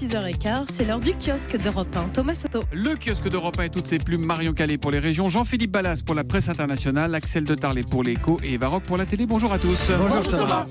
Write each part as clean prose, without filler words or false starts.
6h15, c'est l'heure du kiosque d'Europe 1. Thomas Soto. Le kiosque d'Europe 1 et toutes ses plumes, Marion Calais pour les régions, Jean-Philippe Ballas pour la presse internationale, Axel de Tarlet pour l'écho et Eva Rock pour la télé. Bonjour à tous. Bonjour Thomas.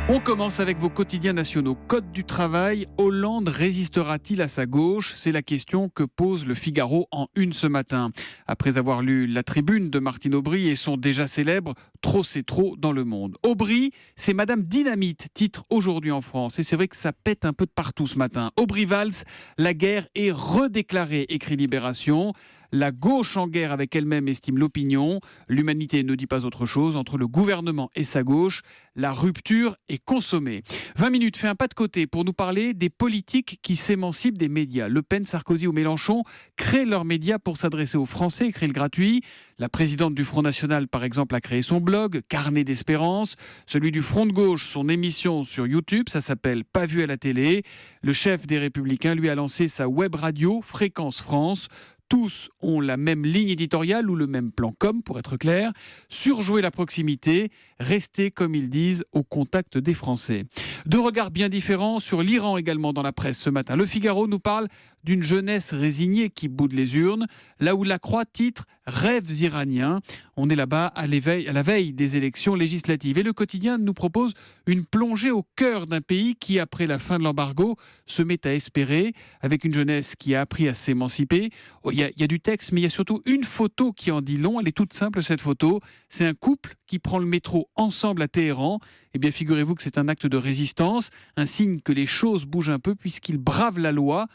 On commence avec vos quotidiens nationaux. Code du travail, Hollande résistera-t-il à sa gauche ? C'est la question que pose le Figaro en une ce matin. Après avoir lu la tribune de Martine Aubry et son déjà célèbre « Trop c'est trop » dans Le Monde. Aubry, c'est Madame Dynamite, titre aujourd'hui en France. Et c'est vrai que ça pète un peu de partout ce matin. Aubry-Valls, la guerre est redéclarée, écrit Libération. La gauche en guerre avec elle-même, estime l'opinion. L'humanité ne dit pas autre chose. Entre le gouvernement et sa gauche, la rupture est consommée. 20 minutes fait un pas de côté pour nous parler des politiques qui s'émancipent des médias. Le Pen, Sarkozy ou Mélenchon créent leurs médias pour s'adresser aux Français, écrit le Gratuit. La présidente du Front National, par exemple, a créé son blog, Carnet d'Espérance. Celui du Front de Gauche, son émission sur YouTube, ça s'appelle Pas vu à la télé. Le chef des Républicains, lui, a lancé sa web radio, Fréquence France. Tous ont la même ligne éditoriale ou le même plan com, pour être clair. Surjouer la proximité, rester, comme ils disent, au contact des Français. Deux regards bien différents sur l'Iran également dans la presse ce matin. Le Figaro nous parle d'une jeunesse résignée qui boude les urnes, là où La Croix titre « Rêves iraniens ». On est là-bas à la veille des élections législatives. Et le quotidien nous propose une plongée au cœur d'un pays qui, après la fin de l'embargo, se met à espérer, avec une jeunesse qui a appris à s'émanciper. Il y a du texte, mais il y a surtout une photo qui en dit long. Elle est toute simple, cette photo. C'est un couple qui prend le métro ensemble à Téhéran. Eh bien, figurez-vous que c'est un acte de résistance, un signe que les choses bougent un peu puisqu'ils bravent la loi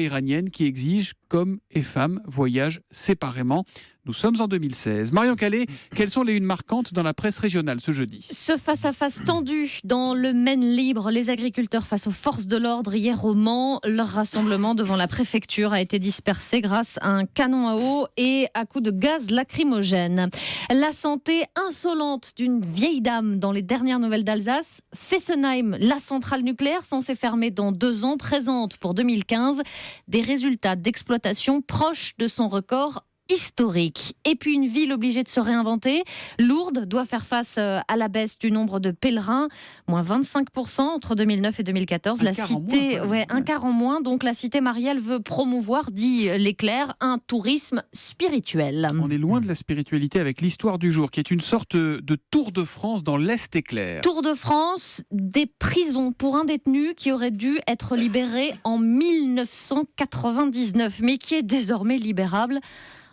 iranienne qui exige qu'hommes et femmes voyagent séparément. Nous sommes en 2016. Marion Calais, quelles sont les unes marquantes dans la presse régionale ce jeudi ? Ce face-à-face tendu dans le Maine libre, les agriculteurs face aux forces de l'ordre hier au Mans. Leur rassemblement devant la préfecture a été dispersé grâce à un canon à eau et à coups de gaz lacrymogène. La santé insolente d'une vieille dame dans les dernières nouvelles d'Alsace. Fessenheim, la centrale nucléaire censée fermer dans 2 ans, présente pour 2015 des résultats d'exploitation proches de son record historique. Et puis une ville obligée de se réinventer. Lourdes doit faire face à la baisse du nombre de pèlerins, moins 25% entre 2009 et 2014. Un quart en moins. Donc la cité mariale veut promouvoir, dit l'éclair, un tourisme spirituel. On est loin de la spiritualité avec l'histoire du jour, qui est une sorte de Tour de France dans l'Est éclair. Tour de France des prisons pour un détenu qui aurait dû être libéré en 1999, mais qui est désormais libérable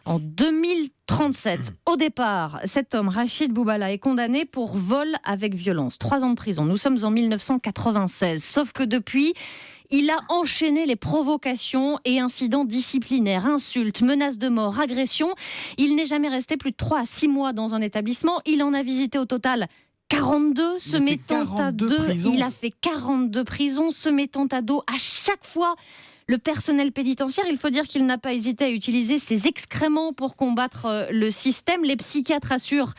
en 2037. Au départ, cet homme, Rachid Boubala, est condamné pour vol avec violence. 3 ans de prison. Nous sommes en 1996. Sauf que depuis, il a enchaîné les provocations et incidents disciplinaires, insultes, menaces de mort, agressions. Il n'est jamais resté plus de 3 à 6 mois dans un établissement. Il en a visité au total 42, se mettant à dos. Il a fait 42 prisons, se mettant à dos à chaque fois. Le personnel pénitentiaire, il faut dire qu'il n'a pas hésité à utiliser ses excréments pour combattre le système. Les psychiatres assurent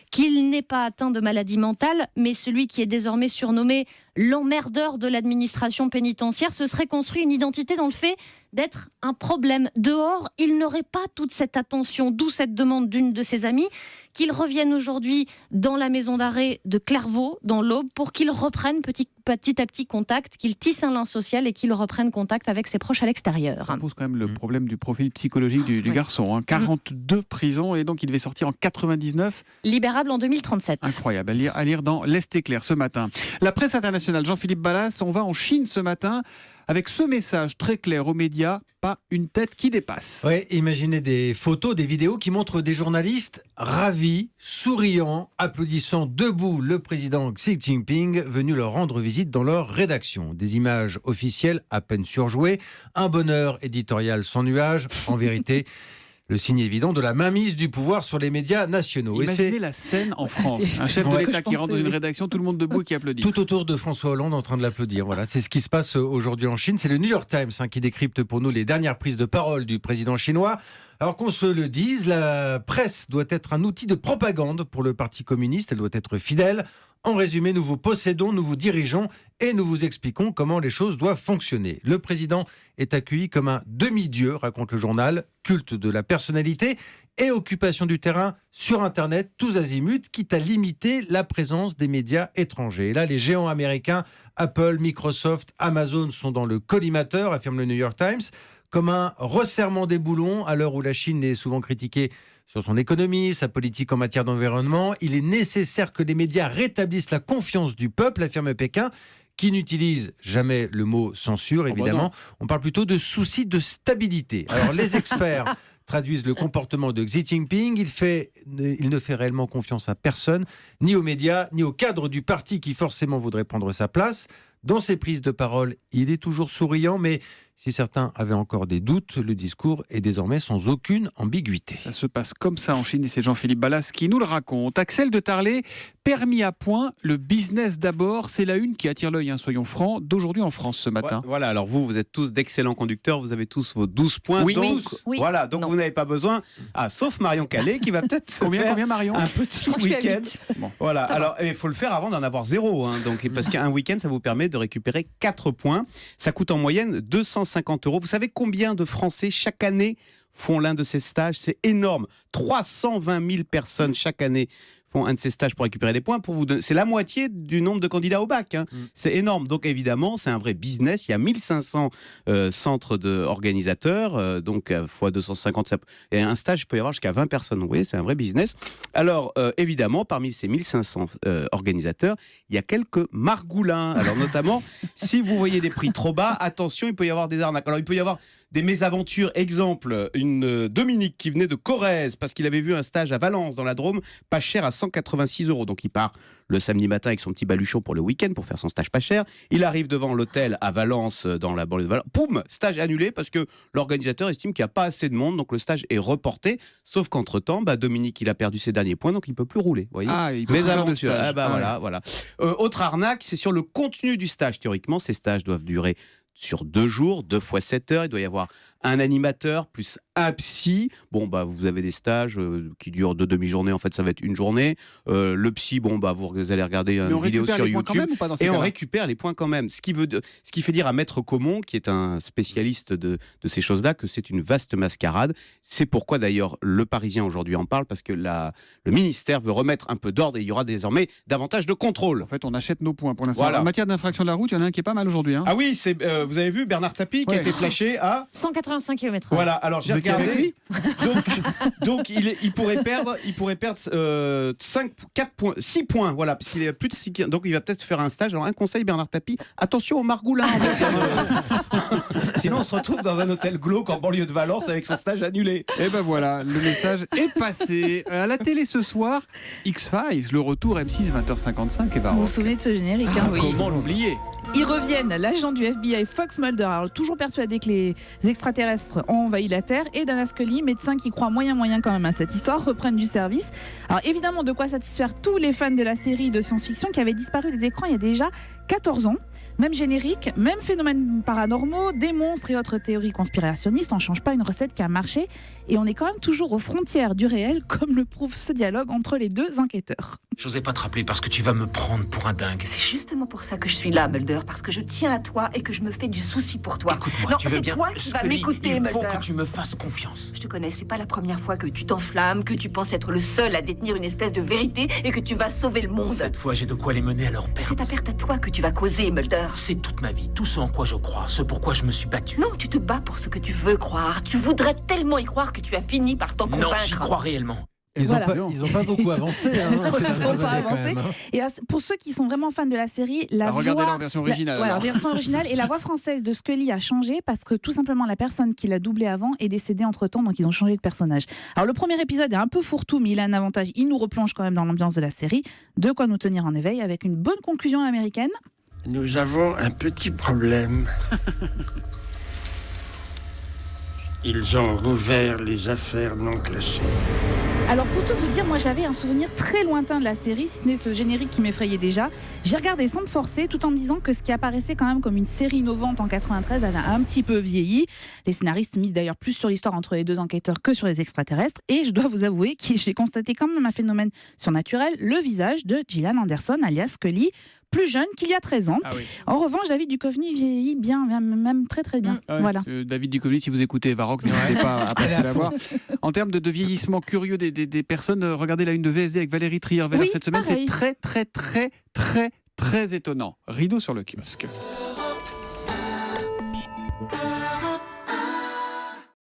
qu'il n'est pas atteint de maladie mentale, mais celui qui est désormais surnommé l'emmerdeur de l'administration pénitentiaire se serait construit une identité dans le fait d'être un problème. Dehors, il n'aurait pas toute cette attention, d'où cette demande d'une de ses amies, qu'il revienne aujourd'hui dans la maison d'arrêt de Clairvaux, dans l'Aube, pour qu'il reprenne petit à petit contact, qu'il tisse un lien social et qu'il reprenne contact avec ses proches à l'extérieur. Ça pose quand même le problème du profil psychologique du garçon. 42 prisons et donc il devait sortir en 99. Libérable en 2037. Incroyable, à lire dans l'Est éclair ce matin. La presse internationale, Jean-Philippe Ballas, on va en Chine ce matin avec ce message très clair aux médias, pas une tête qui dépasse. Ouais, imaginez des photos, des vidéos qui montrent des journalistes ravis, souriants, applaudissant debout le président Xi Jinping venu leur rendre visite dans leur rédaction. Des images officielles à peine surjouées, un bonheur éditorial sans nuage, en vérité. Le signe évident de la mainmise du pouvoir sur les médias nationaux. Imaginez la scène en France. Un chef de l'État qui rentre dans une rédaction, tout le monde debout et qui applaudit. Tout autour de François Hollande en train de l'applaudir. Voilà, c'est ce qui se passe aujourd'hui en Chine. C'est le New York Times qui décrypte pour nous les dernières prises de parole du président chinois. Alors qu'on se le dise, la presse doit être un outil de propagande pour le Parti communiste. Elle doit être fidèle, En résumé, nous vous possédons, nous vous dirigeons et nous vous expliquons comment les choses doivent fonctionner. Le président est accueilli comme un demi-dieu, raconte le journal, culte de la personnalité et occupation du terrain sur Internet, tous azimuts, quitte à limiter la présence des médias étrangers. Et là, les géants américains, Apple, Microsoft, Amazon sont dans le collimateur, affirme le New York Times, comme un resserrement des boulons à l'heure où la Chine est souvent critiquée sur son économie, sa politique en matière d'environnement. Il est nécessaire que les médias rétablissent la confiance du peuple, affirme Pékin, qui n'utilise jamais le mot censure, évidemment. On parle plutôt de souci de stabilité. Alors, les experts traduisent le comportement de Xi Jinping. Il ne fait réellement confiance à personne, ni aux médias, ni au cadre du parti qui forcément voudrait prendre sa place. Dans ses prises de parole, il est toujours souriant, mais si certains avaient encore des doutes, le discours est désormais sans aucune ambiguïté. Ça se passe comme ça en Chine et c'est Jean-Philippe Ballas qui nous le raconte. Axel de Tarlet, permis à point, le business d'abord, c'est la une qui attire l'œil, soyons francs, d'aujourd'hui en France ce matin. Ouais, voilà, alors vous êtes tous d'excellents conducteurs, vous avez tous vos 12 points. Oui, donc, oui. Voilà, donc Non. vous n'avez pas besoin, sauf Marion Calais qui va peut-être Combien Marion un petit crois que je suis à week-end. 8. Bon. Voilà, Ça va. alors il faut le faire avant d'en avoir 0, donc, parce qu'un week-end, ça vous permet de récupérer 4 points. Ça coûte en moyenne 250 €. Vous savez combien de Français chaque année font l'un de ces stages? C'est énorme. 320 000 personnes chaque année font un de ces stages pour récupérer des points. C'est la moitié du nombre de candidats au bac. C'est énorme. Donc évidemment, c'est un vrai business. Il y a 1500 centres organisateurs, donc fois 250. Et un stage, il peut y avoir jusqu'à 20 personnes. Vous voyez, c'est un vrai business. Alors évidemment, parmi ces 1500 organisateurs, il y a quelques margoulins. Alors notamment, si vous voyez des prix trop bas, attention, il peut y avoir des arnaques. Alors il peut y avoir des mésaventures. Exemple, une Dominique qui venait de Corrèze parce qu'il avait vu un stage à Valence dans la Drôme, pas cher à 186 €. Donc il part le samedi matin avec son petit baluchon pour le week-end pour faire son stage pas cher. Il arrive devant l'hôtel à Valence, dans la banlieue de Valence. Poum, stage annulé parce que l'organisateur estime qu'il n'y a pas assez de monde, donc le stage est reporté. Sauf qu'entre-temps, Dominique, il a perdu ses derniers points, donc il ne peut plus rouler. Voyez, Il peut faire de stage. voilà. Autre arnaque, c'est sur le contenu du stage. Théoriquement, ces stages doivent durer sur 2 jours, 2 fois 7 heures. Il doit y avoir un animateur plus un psy. Bon, vous avez des stages qui durent 2 demi-journées. En fait, ça va être une journée. Le psy, vous allez regarder une vidéo sur YouTube. Et on récupère les points quand même. Ce qui fait dire à Maître Comon, qui est un spécialiste de ces choses-là, que c'est une vaste mascarade. C'est pourquoi d'ailleurs le Parisien aujourd'hui en parle, parce que le ministère veut remettre un peu d'ordre et il y aura désormais davantage de contrôle. En fait, on achète nos points pour l'instant. Voilà. En matière d'infraction de la route, il y en a un qui est pas mal aujourd'hui. Ah oui, vous avez vu Bernard Tapie qui a été flashé à 185 km/h. Voilà, alors j'ai regardé. Donc il pourrait perdre 6 points, voilà, parce qu'il est à plus de 6. Donc il va peut-être faire un stage. Alors un conseil, Bernard Tapie, attention aux margoulins. Sinon on se retrouve dans un hôtel glauque en banlieue de Valence avec son stage annulé. Et ben voilà, le message est passé. À la télé ce soir, X-Files, le retour M6 20h55 et Vous vous souvenez de ce générique oui. Comment l'oublier? Ils reviennent, l'agent du FBI Fox Mulder, alors, toujours persuadé que les extraterrestres ont envahi la Terre, et Dana Scully, médecin qui croit moyen quand même à cette histoire, reprennent du service. Alors évidemment, de quoi satisfaire tous les fans de la série de science-fiction qui avait disparu des écrans il y a déjà 14 ans. Même générique, même phénomènes paranormaux, des monstres et autres théories conspirationnistes. On ne change pas une recette qui a marché. Et on est quand même toujours aux frontières du réel, comme le prouve ce dialogue entre les deux enquêteurs. J'osais pas te rappeler parce que tu vas me prendre pour un dingue. C'est justement pour ça que je suis là, Mulder, parce que je tiens à toi et que je me fais du souci pour toi. Écoute-moi, Non, tu veux c'est bien. toi qui vas Scully, m'écouter, il faut Mulder. que tu me fasses confiance. Je te connais, c'est pas la première fois que tu t'enflammes, que tu penses être le seul à détenir une espèce de vérité et que tu vas sauver le monde. Cette fois, j'ai de quoi les mener à leur perte. C'est ta perte à toi que tu vas causer, Mulder. C'est toute ma vie, tout ce en quoi je crois, ce pourquoi je me suis battu. Non, tu te bats pour ce que tu veux croire. Tu voudrais tellement y croire que tu as fini par t'en convaincre. Non, j'y crois réellement. Ils Voilà. n'ont pas beaucoup avancé. Ces Ils n'ont dernières pas années, quand avancé. même, Et pour ceux qui sont vraiment fans de la série, la Regardez voix... leur version originale. Voilà, alors. version originale. Et la voix française de Scully a changé parce que tout simplement la personne qui l'a doublé avant est décédée entre-temps, donc ils ont changé de personnage. Alors le premier épisode est un peu fourre-tout, mais il a un avantage, il nous replonge quand même dans l'ambiance de la série. De quoi nous tenir en éveil avec une bonne conclusion américaine. Nous avons un petit problème. Ils ont rouvert les affaires non classées. Alors pour tout vous dire, moi j'avais un souvenir très lointain de la série, si ce n'est ce générique qui m'effrayait déjà. J'ai regardé sans me forcer, tout en me disant que ce qui apparaissait quand même comme une série innovante en 93 avait un petit peu vieilli. Les scénaristes misent d'ailleurs plus sur l'histoire entre les deux enquêteurs que sur les extraterrestres. Et je dois vous avouer que j'ai constaté quand même un phénomène surnaturel, le visage de Gillian Anderson, alias Scully, plus jeune qu'il y a 13 ans. Ah oui. En revanche, David Duchovny vieillit bien, même très très bien. Ah ouais, Voilà. David Duchovny, si vous écoutez Varrock, n'hésitez pas à passer la voir. En termes de vieillissement curieux des personnes, regardez la une de VSD avec Valérie Trierweiler Oui, cette semaine. pareil. C'est très étonnant. Rideau sur le kiosque.